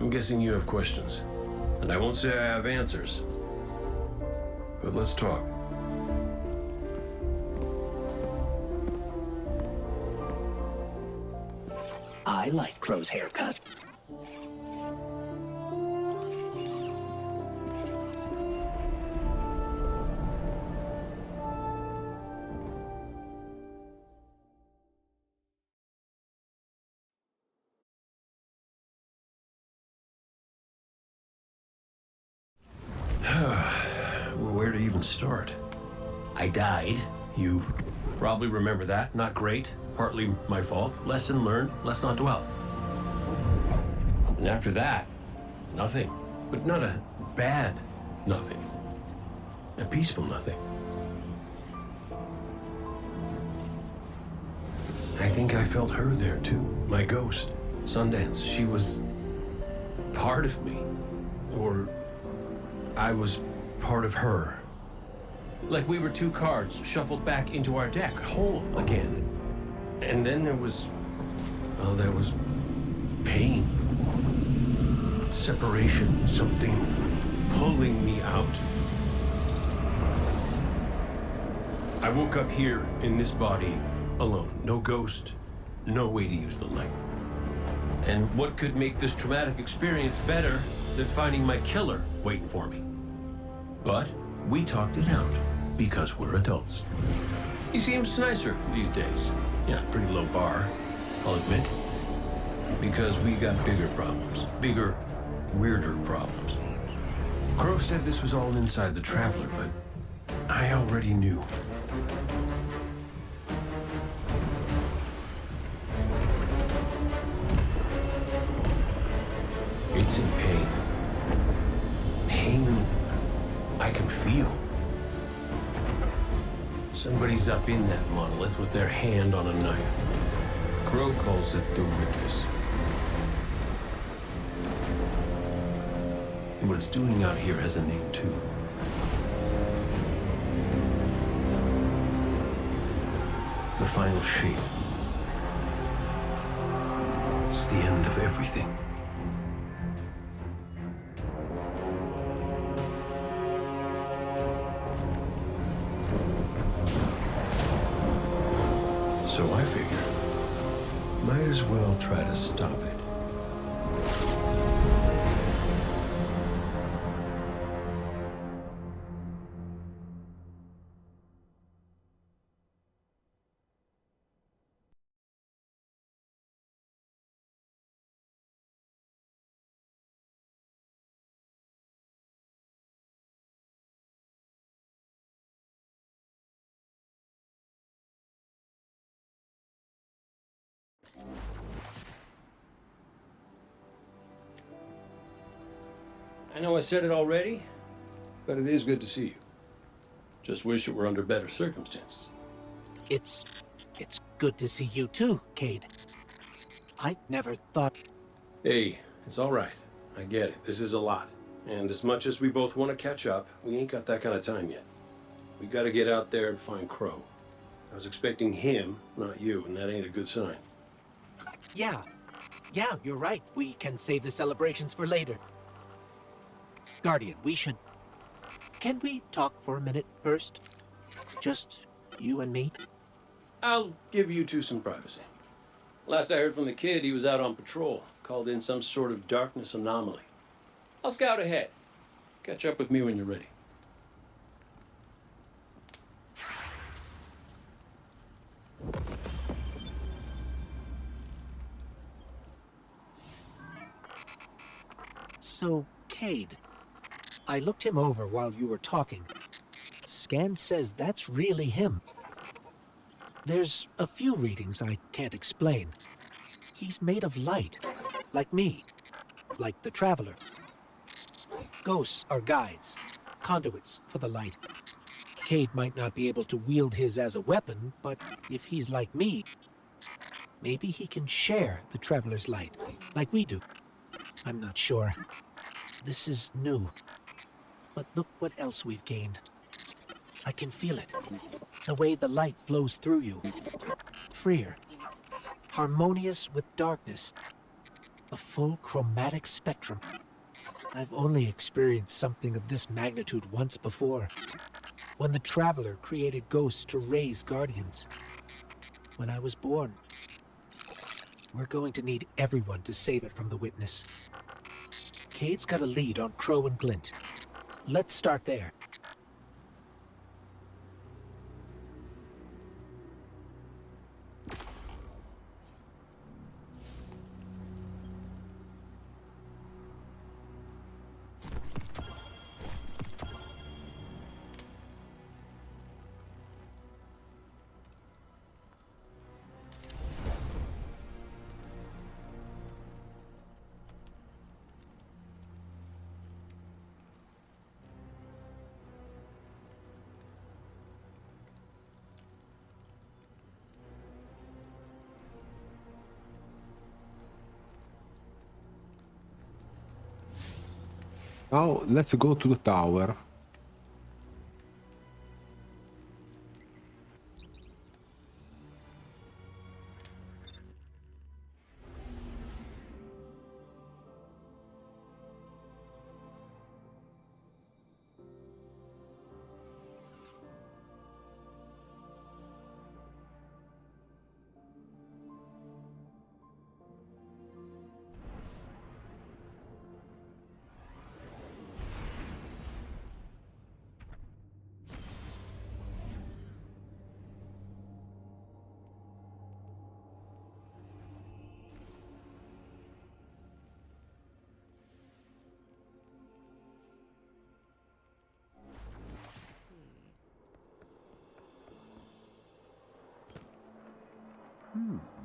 I'm guessing you have questions. And I won't say I have answers. But let's talk. I like Crow's haircut. Where to even start? I died. You probably remember that. Not great. Partly my fault. Lesson learned. Let's not dwell. And after that, nothing. But not a bad nothing. A peaceful nothing. I think I felt her there too. My ghost. Sundance. She was part of me. Or I was part of her. Like we were two cards shuffled back into our deck, whole again. And then there was pain. Separation, something pulling me out. I woke up here in this body alone. No ghost, no way to use the light. And what could make this traumatic experience better than finding my killer waiting for me? But we talked it out because we're adults. He seems nicer these days. Yeah, pretty low bar, I'll admit. Because we got bigger problems. Bigger, weirder problems. Crow said this was all inside the Traveler, but I already knew. It's in pain. Pain I can feel. Somebody's up in that monolith with their hand on a knife. Crow calls it the witness. And what it's doing out here has a name too. The final shape. It's the end of everything. So I figure, might as well try to stop it. I know I said it already, but it is good to see you. Just wish it were under better circumstances. It's good to see you too, Cayde. I never thought... Hey, it's all right. I get it. This is a lot. And as much as we both want to catch up, we ain't got that kind of time yet. We got to get out there and find Crow. I was expecting him, not you, and that ain't a good sign. Yeah, you're right. We can save the celebrations for later. Guardian, we should... Can we talk for a minute first? Just you and me? I'll give you two some privacy. Last I heard from the kid, he was out on patrol, called in some sort of darkness anomaly. I'll scout ahead. Catch up with me when you're ready. So, Cayde, I looked him over while you were talking. Scan says that's really him. There's a few readings I can't explain. He's made of light, like me, like the Traveler. Ghosts are guides, conduits for the light. Cayde might not be able to wield his as a weapon, but if he's like me, maybe he can share the Traveler's light, like we do. I'm not sure. This is new. But look what else we've gained. I can feel it. The way the light flows through you. Freer. Harmonious with darkness. A full chromatic spectrum. I've only experienced something of this magnitude once before, when the Traveler created ghosts to raise guardians. When I was born. We're going to need everyone to save it from the Witness. Cayde's got a lead on Crow and Glint. Let's start there. Now let's go to the tower.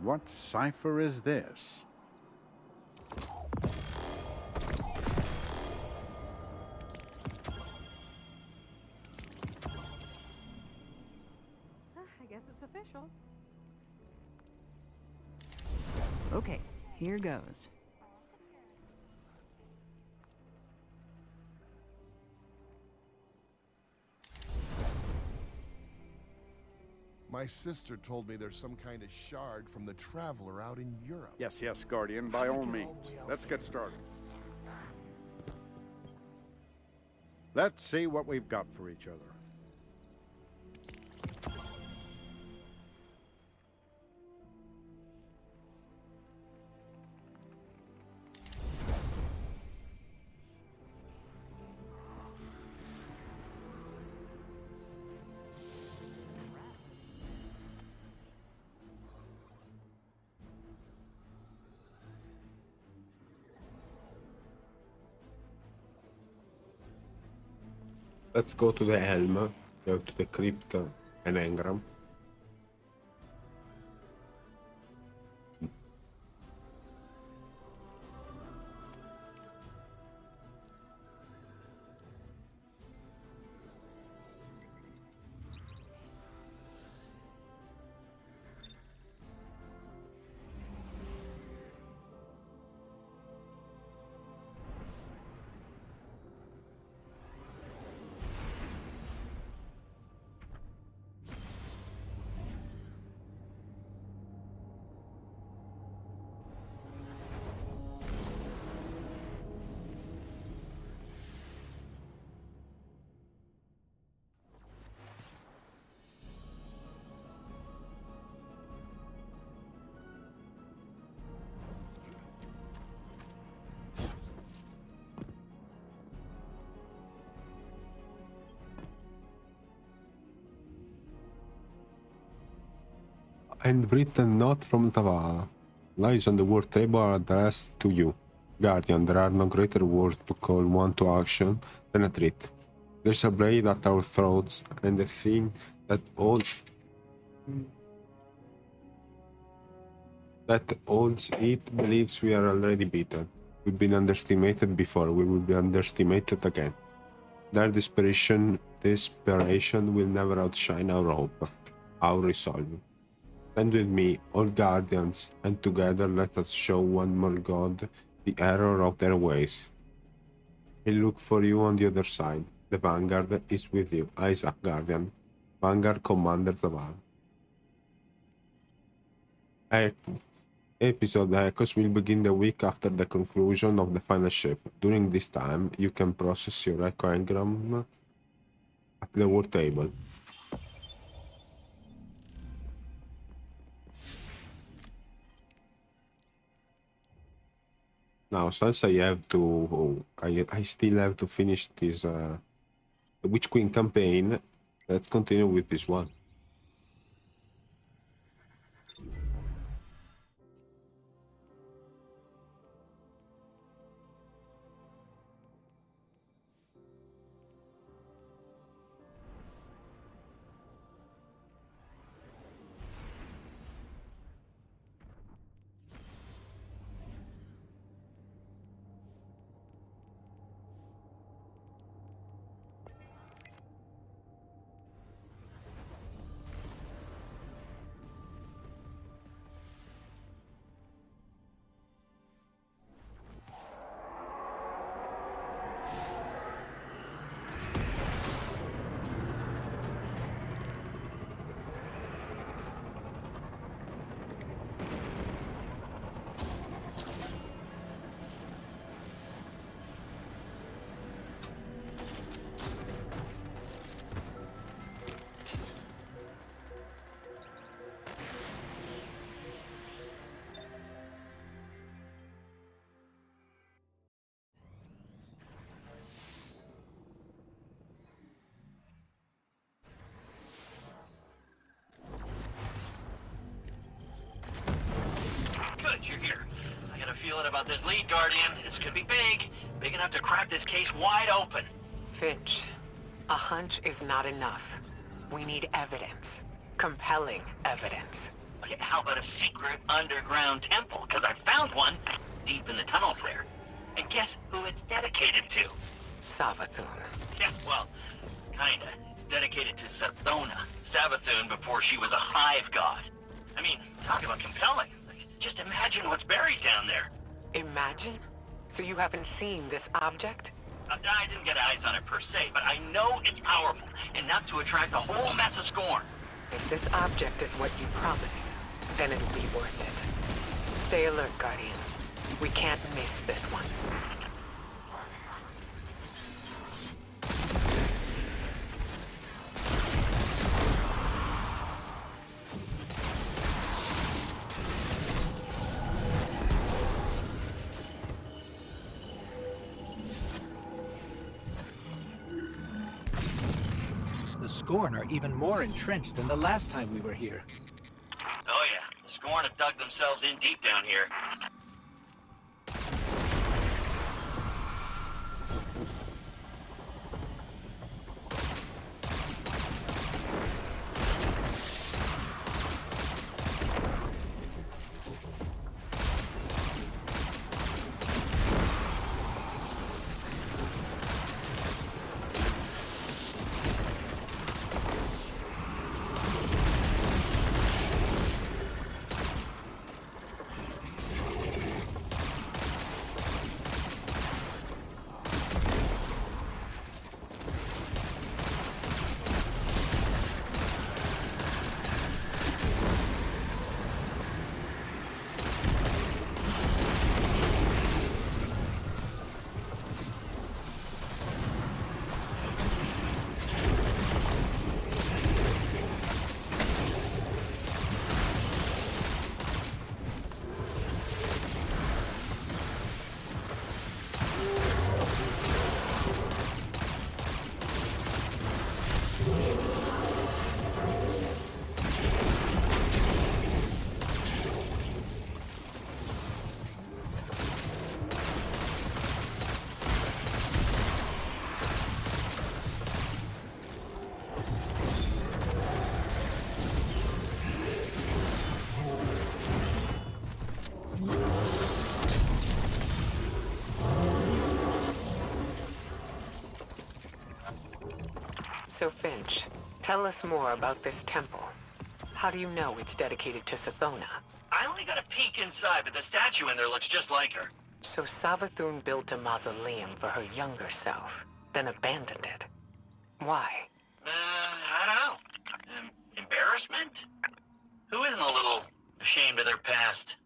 What cipher is this? I guess it's official. Okay, here goes. My sister told me there's some kind of shard from the Traveler out in Europe. Yes, Guardian, by all means. Let's get started. Let's see what we've got for each other. Let's go to the helm, go to the crypt and engram. Handwritten note from Zavala. Lies on the word table are addressed to you. Guardian, there are no greater words to call one to action than a threat. There's a blade at our throats, and the thing that holds it believes we are already beaten. We've been underestimated before, we will be underestimated again. Their desperation will never outshine our hope, our resolve. Stand with me, all guardians, and together let us show one more god the error of their ways. He'll look for you on the other side. The Vanguard is with you. Isaac, Guardian. Vanguard Commander Zaval. Episode Echoes will begin the week after the conclusion of the final ship. During this time, you can process your echo engram at the war table. Now, since I have to, I still have to finish this Witch Queen campaign. Let's continue with this one. Good, you're here. I got a feeling about this lead, Guardian. This could be big. Big enough to crack this case wide open. Finch, a hunch is not enough. We need evidence. Compelling evidence. Okay, how about a secret underground temple? Because I found one deep in the tunnels there. And guess who it's dedicated to? Savathun. Yeah, well, kinda. It's dedicated to Sathona, Savathun, before she was a hive god. I mean, talk about compelling. Just imagine what's buried down there. Imagine? So you haven't seen this object? I didn't get eyes on it per se, but I know it's powerful, enough to attract a whole mess of scorn. If this object is what you promise, then it'll be worth it. Stay alert, Guardian. We can't miss this one. The Scorn are even more entrenched than the last time we were here. Oh yeah, the Scorn have dug themselves in deep down here. So Finch, tell us more about this temple. How do you know it's dedicated to Sathona? I only got a peek inside, but the statue in there looks just like her. So Savathun built a mausoleum for her younger self, then abandoned it. Why? I don't know. Embarrassment? Who isn't a little ashamed of their past?